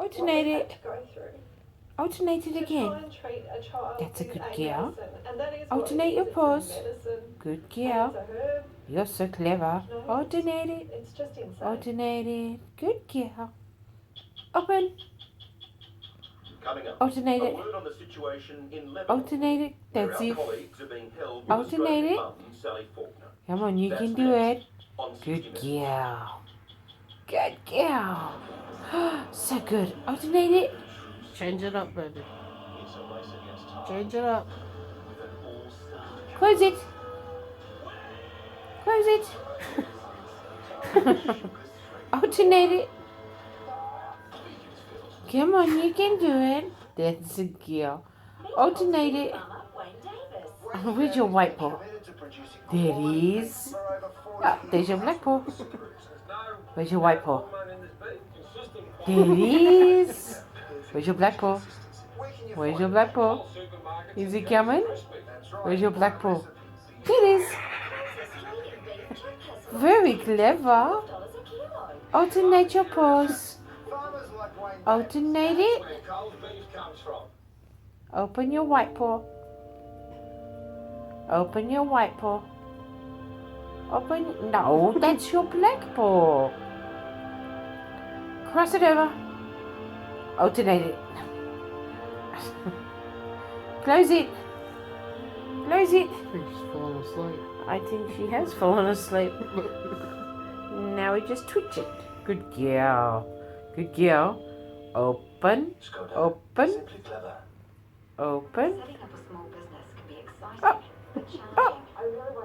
Alternate it. Alternate it again. That's a good girl. Alternate your paws. Good girl. You're so clever. Alternate it. Alternate it. Good girl. Open. Alternate it. Alternate it. That's it. Alternate it. Come on, you can do it. Good girl. Good girl. So good. Alternate it. Change it up, baby. Change it up. Close it. Close it. Alternate it. Come on, you can do it. That's a girl. Alternate it. Where's your white paw? There it is. Oh, there's your black paw. Where's your white paw? There it is. Where's your black paw? Where's your black paw? Is he coming? Where's your black paw? There it is. Very clever. Alternate your paws. Alternate it. Open your white paw. Open your white paw. Open. No, that's your black paw. Cross it over. Alternate it. Close it. Close it. I think she's falling asleep. I think she has fallen asleep. Now we just twitch it. Good girl. Good girl. Open. Open. Open. Oh. Oh.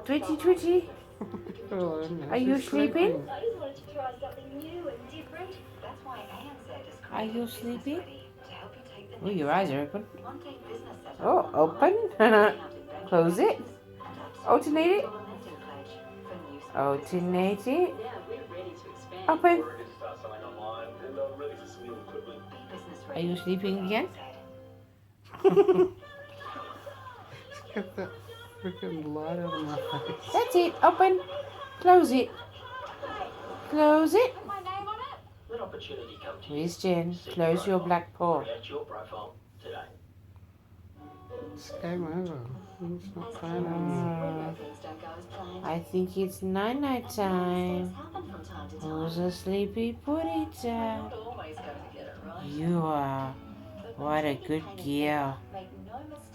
Twitchy, twitchy. Oh, Are you sleeping? I just wanted to try something new and different. That's why ANZ is Are you sleeping? to help you take the Oh, your eyes are open. one-day business setup. Oh, open. Close it. Alternate it. Alternate it. Open. Are you sleeping again? Get that freaking light out of my face. That's it. Open. Close it. Close it. Where's Jen? Close your black paw. It's game over. It's not playing anymore. I think it's night-night time. Who's a sleepy putty time? You are. What a good girl. Make no mistake.